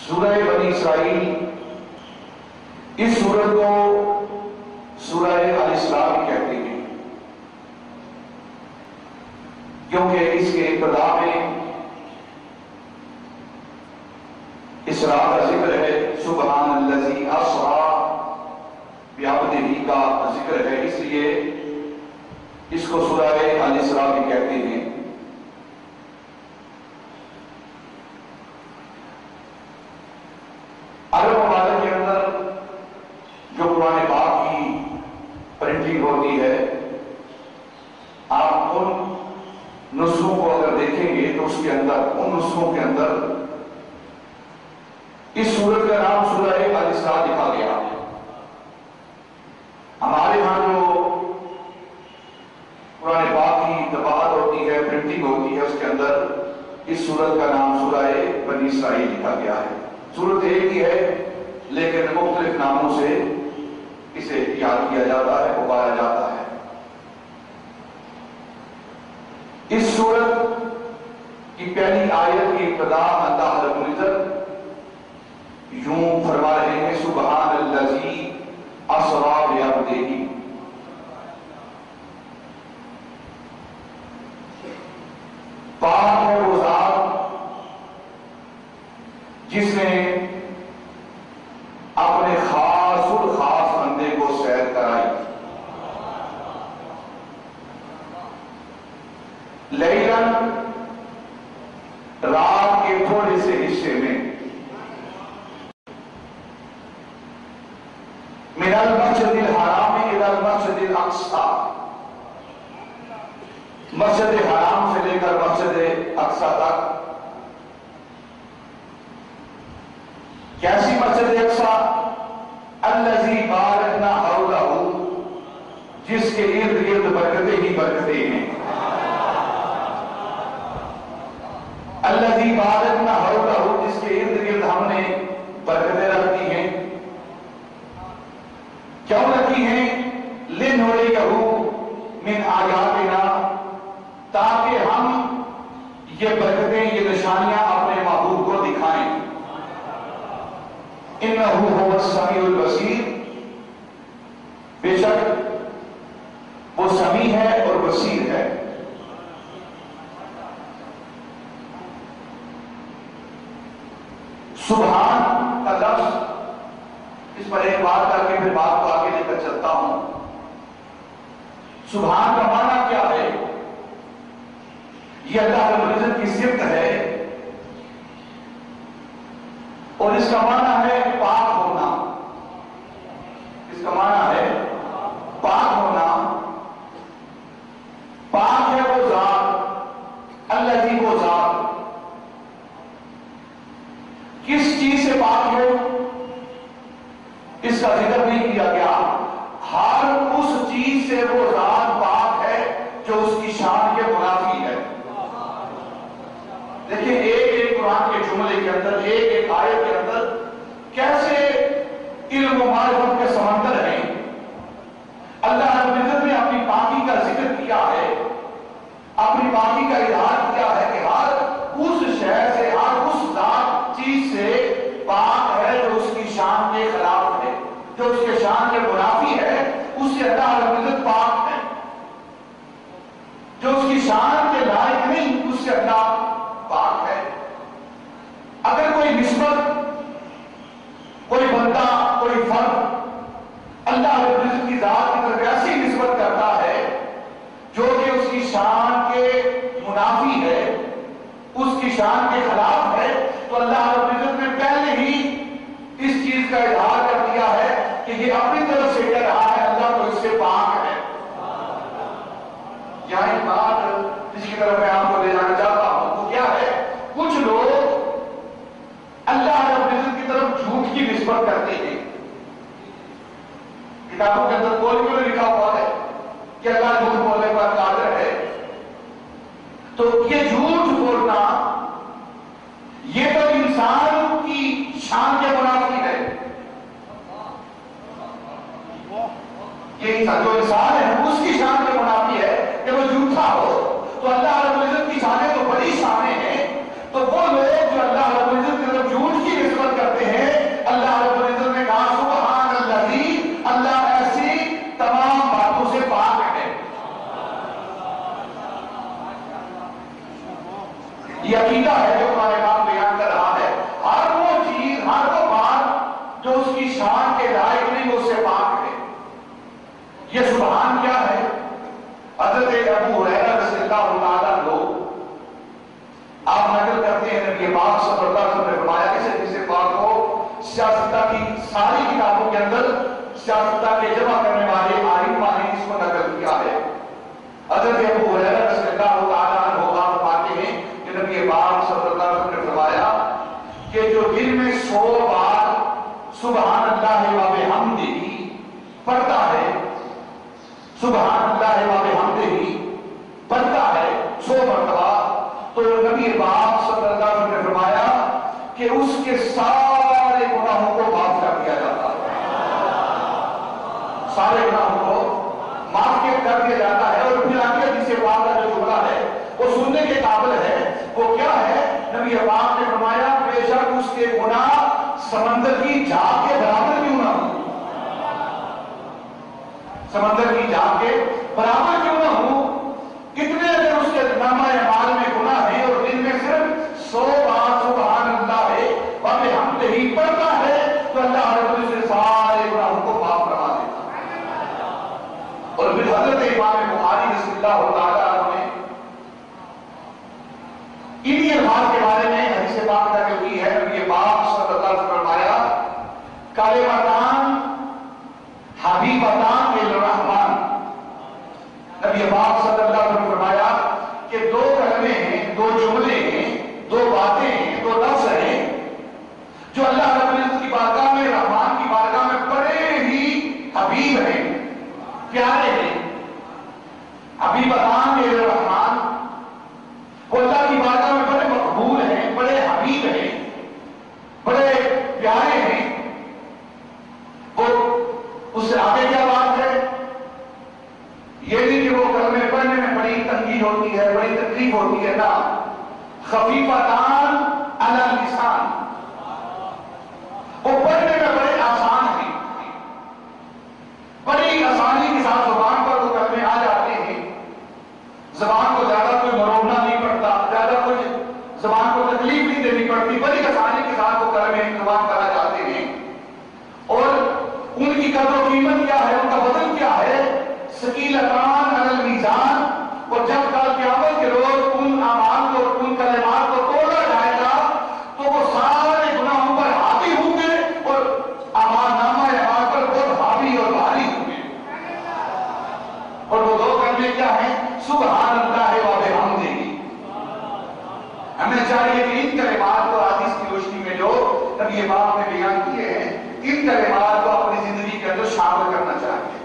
سورہ بنی اسرائیل، اس سورت کو سورہ الاسراء کہتے ہیں، کیونکہ اس کے ابتدا میں اسراء کا ذکر ہے، سبحان الذی اسریٰ بعبدہ کا ذکر ہے، اس لیے اس کو سورہ الاسراء بھی کہتے ہیں۔ عرب ممالک کے اندر جو قرآن پاک کی پرنٹنگ ہوتی ہے، آپ ان نسخوں کو اگر دیکھیں گے تو اس کے اندر، ان نسخوں کے اندر اس سورت کا نام سورہ الاسراء لکھا گیا ہے۔ ہمارے ہاں جو قرآن پاک کی طباعت ہوتی ہے، پرنٹنگ ہوتی ہے، اس کے اندر اس سورت کا نام سورہ بنی اسرائیل لکھا گیا ہے۔ سورت ایک ہی ہے لیکن مختلف ناموں سے اسے یاد کیا جاتا ہے، پکارا جاتا ہے۔ اس سورت کی پہلی آیت کی ابتدا اللہ رب العزت یوں فرما رہے ہیں، سبحان الذی اسریٰ بعبدہ، پاک ہے وہ ذات جس نے اپنے خاص الخاص بندے کو سیر کرائی، لیلاً، رات کے تھوڑے سے حصے میں، من المسجد الحرام الی المسجد الاقصی، مسجد حرام سے لے کر مسجد اقصی تک۔ کیسی مسجد اقصی؟ الذی بارکنا حولہ، جس کے ارد گرد برکتیں ہی برکتیں ہیں۔ الذی بارکنا حولہ، جس کے ارد گرد ہم نے برکتیں رکھی ہیں۔ کیوں رکھی ہیں؟ لنریہ من آیاتنا، تاکہ ہم یہ برکتیں، یہ نشانیاں اپنے محبوب کو دکھائیں۔ انہ هو السمیع البصیر، بے شک وہ سمیع ہے اور بصیر ہے۔ سبحان کا لفظ، اس پر ایک بات کر کے پھر بات کو آگے لے کر چلتا ہوں۔ سبحان کا معنی کیا ہے؟ یہ اللہ رب العزت کی صفت ہے، اور اس کا معنی ہے پاک ہونا۔ اس کا معنی ہے پاک ہونا۔ پاک ہے وہ ذات، الذی وہ ذات، کس چیز سے پاک ہے اس کا ذکر نہیں کیا گیا۔ ہر اس چیز سے وہ ذات پاک ہے جو اس کی شان کے منافی ہے۔ دیکھیں ایک قرآن کے جملے کے اندر، ایک آیت کے اندر کیسے علم و معرفت کے سمندر ہیں۔ اللہ رب العزت نے اپنی پاکی کا ذکر کیا ہے، اپنی پاکی کا اظہار کیا ہے کہ ہر اس شے سے، ہر اس ذات چیز سے پاک ہے جو اس کی شان کے خلاف ہے، جو اس کے شان کے منافی ہے، اس سے اللہ رب العزت پاک ہے۔ جو اس کی شان کے لائق نہیں، اس سے اللہ پاک ہے۔ اگر کوئی نسبت، کوئی بندہ، کوئی فرد اللہ رب العزت کی ذات کی طرف ایسی نسبت کرتا ہے جو کہ اس کی شان کے منافی ہے، اس کی شان کے خلاف ہے، تو اللہ رب العزت نے پہلے ہی اس چیز کا اظہار کر دیا ہے کہ یہ اپنی طرف سے کہہ رہا ہے اللہ تو اس سے پاک ہے۔ یہاں ایک بات جس کی طرف میں آپ کو لے جانا چاہتا ہوں وہ کیا ہے؟ کچھ لوگ اللہ رب العزت کی طرف جھوٹ کی نسبت کرتے ہیں۔ کتابوں کے اندر کوئی بھی لکھا ہوا ہے کہ اللہ جھوٹ بولنے پر قادر ہے، تو یہ جھوٹ بولنا یہ تو انسان کی شان کے منافی ہے۔ یہ انسان جو انسان ہے اس کی شان کے منافی ہے کہ وہ جھوٹا ہو، تو اللہ رب العزت کی شانیں تو بڑی شانیں ہیں، تو وہ لوگ جو اللہ رب العزت کی طرف جھوٹ کی نسبت اللہ علیہ وسلم نے فرمایا اس حدیث پاک کو سیاستہ کی ساری کتابوں کے اندر سیاستہ کے جمع کرنے والے عالم نے اس کو نقل کیا ہے۔ حضرت ابو ہریرہ رضی اللہ تعالیٰ عنہ فرماتے ہیں کہ نبی پاک صلی اللہ علیہ وسلم نے فرمایا کہ جو دن میں 100 بار سبحان اللہ و بحمدہ پڑھتا ہے، سبحان اللہ و بحمدہ پڑھتا ہے 100 مرتبہ، تو نبی پاک صلی اللہ علیہ وسلم نے فرمایا کہ اس کے سارے گناہوں کو معاف کر دیا جاتا ہے، سارے گناہوں کو معاف کر دیا جاتا ہے۔ اور پھر آگے حدیث پاک کا جو جملہ ہے وہ سننے کے قابل ہے، وہ کیا ہے؟ نبی پاک نے فرمایا بے شک اس کے گناہ سمندر کی جھاگ کے برابر کیوں نہ ہوں، سمندر کی جھاگ کے برابر کیوں نہ ہوں، کتنے اگر اس کے نامہ اعمال میں گناہ ہیں اور دن میں صرف 100 بار سبحان اللہ ہے وبحمدہ ہی پڑھتا ہے تو اللہ رب العزت سے سارے گناہوں کو معاف کروا دیتا ہے۔ اور پھر حضرت امام بخاری رضی اللہ تعالیٰ عنہ نے انہی الفاظ کے بارے میں حدیث پاک نقل کی ہے۔ نبی پاک صلی اللہ علیہ وسلم نے فرمایا کلمتان حبیبتان الرحمن، نبی پاک صلی اللہ علیہ وسلم نے فرمایا کہ 2 کلمے ہیں، 2 جملے ہیں، 2 باتیں ہیں، 2 لفظ ہیں جو اللہ رب العزت کی بارگاہ میں، رحمان کی بارگاہ میں بڑے ہی حبیب ہیں، پیارے ہیں۔ حبیبتان الرحمن وہ اللہ کی بارگاہ میں بڑے مقبول ہیں، بڑے حبیب ہیں، بڑے پیارے ہیں۔ وہ اس سے آگے کیا بات ہے؟ یہ نہیں کہ وہ کلمے پڑھنے میں بڑی تنگی ہوتی ہے، بڑی تکلیف ہوتی ہے، نہ، خفیفتان علی اللسان، وہ پڑھنے میں بڑے آسان ہیں، بڑی آسانی کے ساتھ زبان پر وہ کلمے آ جاتے ہیں، زبان کو زیادہ کوئی مروڑنا نہیں پڑتا، زیادہ کوئی زبان کو تکلیف نہیں دینی پڑتی، بڑی آسانی کے ساتھ وہ کلمے زبان پر آ جاتے ہیں۔ اور ان کی قدر و قیمت کیا ہے، ان کا وزن کیا ہے؟ ثقیلتان علی المیزان، اور جب کل قیامت کے روز ان اعمال کو، ان کلمات کو تولا جائے گا تو وہ سارے گناہوں پر حاوی ہوں گے اور اعمال نامہ اعمال پر بہت حاوی اور بھاری ہوں گے۔ اور وہ 2 کلمے کیا ہیں؟ سبحان اللہ و بحمدہ۔ ہمیں چاہیے کہ ان کلمات کو حدیث کی روشنی میں جو نبی پاک نے بیان کیے ہیں، ان کلمات کو اپنی زندگی کے اندر شامل کرنا چاہیے۔